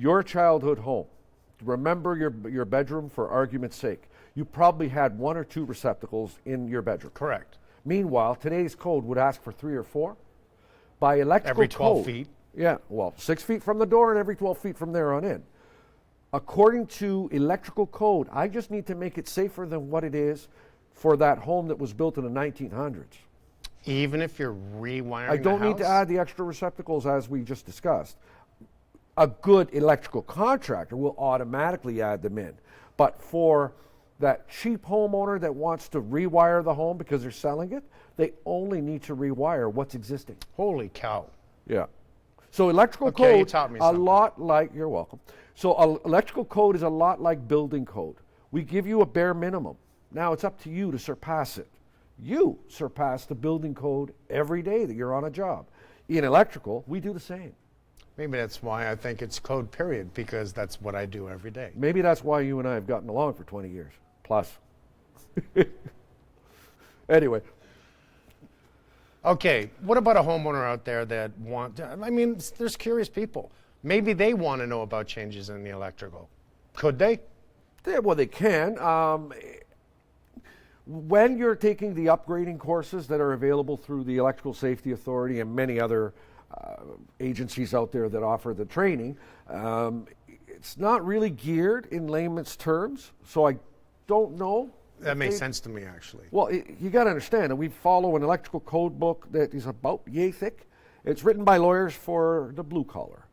your childhood home. Remember your bedroom for argument's sake. You probably had 1 or 2 receptacles in your bedroom. Correct. Meanwhile, today's code would ask for 3 or 4. By electrical Every 12 code, feet. Yeah, well, 6 feet from the door and every 12 feet from there on in. According to electrical code, I just need to make it safer than what it is for that home that was built in the 1900s. Even if you're rewiring I don't the need to house? add the extra receptacles as we just discussed. A good electrical contractor will automatically add them in. But for that cheap homeowner that wants to rewire the home because they're selling it, they only need to rewire what's existing. Holy cow. Yeah. So electrical Okay, you code, taught me a something. lot like, you're welcome. So electrical code is a lot like building code. We give you a bare minimum. Now it's up to you to surpass it. You surpass the building code every day that you're on a job. In electrical, we do the same. Maybe that's why I think it's code period, because that's what I do every day. Maybe that's why you and I have gotten along for 20 years, plus. Anyway. Okay, what about a homeowner out there that there's curious people. Maybe they want to know about changes in the electrical. Could they? Well, they can. When you're taking the upgrading courses that are available through the Electrical Safety Authority and many other agencies out there that offer the training, it's not really geared in layman's terms, so I don't know. That makes sense to me, actually. Well, you got to understand that we follow an electrical code book that is about yay thick. It's written by lawyers for the blue collar.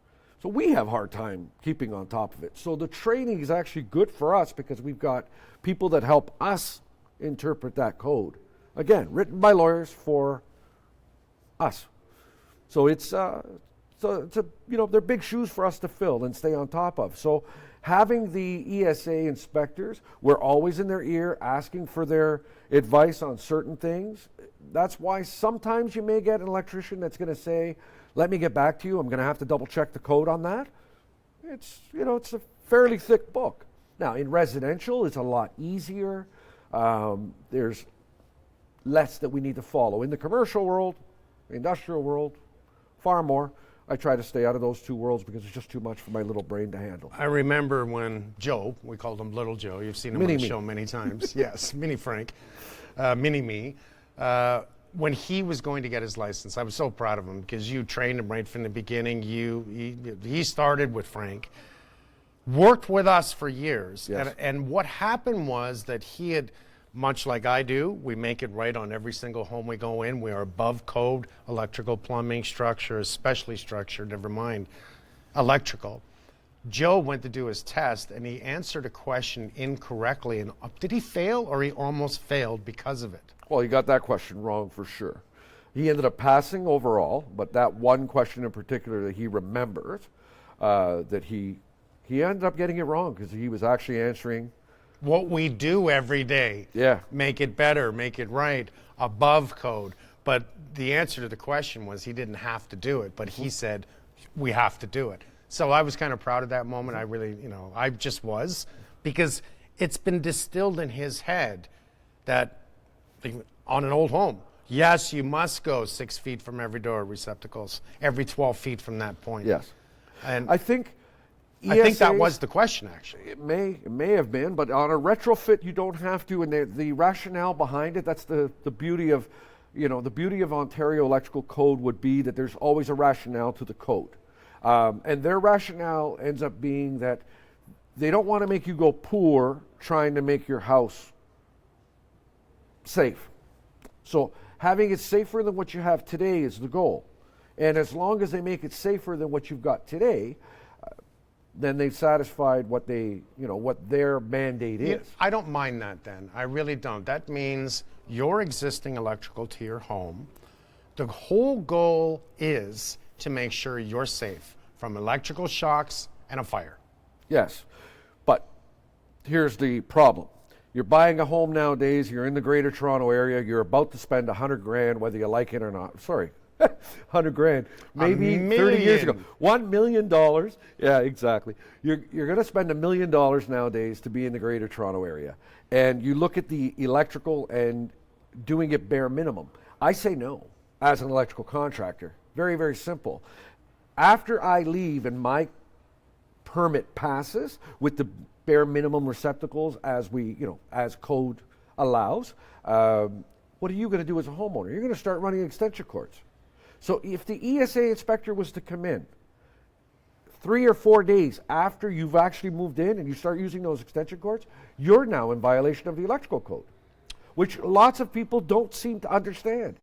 So we have a hard time keeping on top of it. So the training is actually good for us because we've got people that help us interpret that code. Again, written by lawyers for us. So it's they're big shoes for us to fill and stay on top of. So having the ESA inspectors, we're always in their ear asking for their advice on certain things. That's why sometimes you may get an electrician that's going to say, let me get back to you. I'm going to have to double check the code on that. It's a fairly thick book. Now, in residential, it's a lot easier. There's less that we need to follow. In the commercial world, the industrial world, far more. I try to stay out of those two worlds because it's just too much for my little brain to handle. I remember when Joe, we called him Little Joe, you've seen him on the show many times. Yes, Mini Frank, Mini Me. When he was going to get his license, I was so proud of him because you trained him right from the beginning. He started with Frank, worked with us for years. Yes. And what happened was that he had, much like I do, we make it right on every single home we go in. We are above code, electrical, plumbing, structure, especially structure, never mind electrical. Joe went to do his test and he answered a question incorrectly. And did he fail or he almost failed because of it? Well, he got that question wrong for sure. He ended up passing overall, but that one question in particular that he remembers, that he ended up getting it wrong because he was actually answering what we do every day. Yeah. Make it better, make it right, above code. But the answer to the question was he didn't have to do it, but he said we have to do it. So I was kind of proud of that moment. I really, I just was, because it's been distilled in his head that on an old home, yes, you must go 6 feet from every door receptacles, every 12 feet from that point. Yes. And I think that was the question, actually. It may have been, but on a retrofit, you don't have to. And the rationale behind it, that's the beauty of, the beauty of Ontario Electrical Code would be that there's always a rationale to the code. And their rationale ends up being that they don't want to make you go poor trying to make your house safe. So having it safer than what you have today is the goal. And as long as they make it safer than what you've got today, then they've satisfied what what their mandate is. I don't mind that then. I really don't. That means your existing electrical to your home, the whole goal is to make sure you're safe from electrical shocks and a fire. Yes, but here's the problem. You're buying a home nowadays, you're in the Greater Toronto area, you're about to spend $100,000 whether you like it or not. Sorry. $100,000, maybe 30 years ago. $1 million. Yeah, exactly. You're going to spend $1 million nowadays to be in the Greater Toronto area. And you look at the electrical and doing it bare minimum. I say no as an electrical contractor. Very, very simple. After I leave and my permit passes with the bare minimum receptacles as as code allows, what are you going to do as a homeowner? You're going to start running extension cords. So if the ESA inspector was to come in 3 or 4 days after you've actually moved in and you start using those extension cords, you're now in violation of the electrical code, which lots of people don't seem to understand.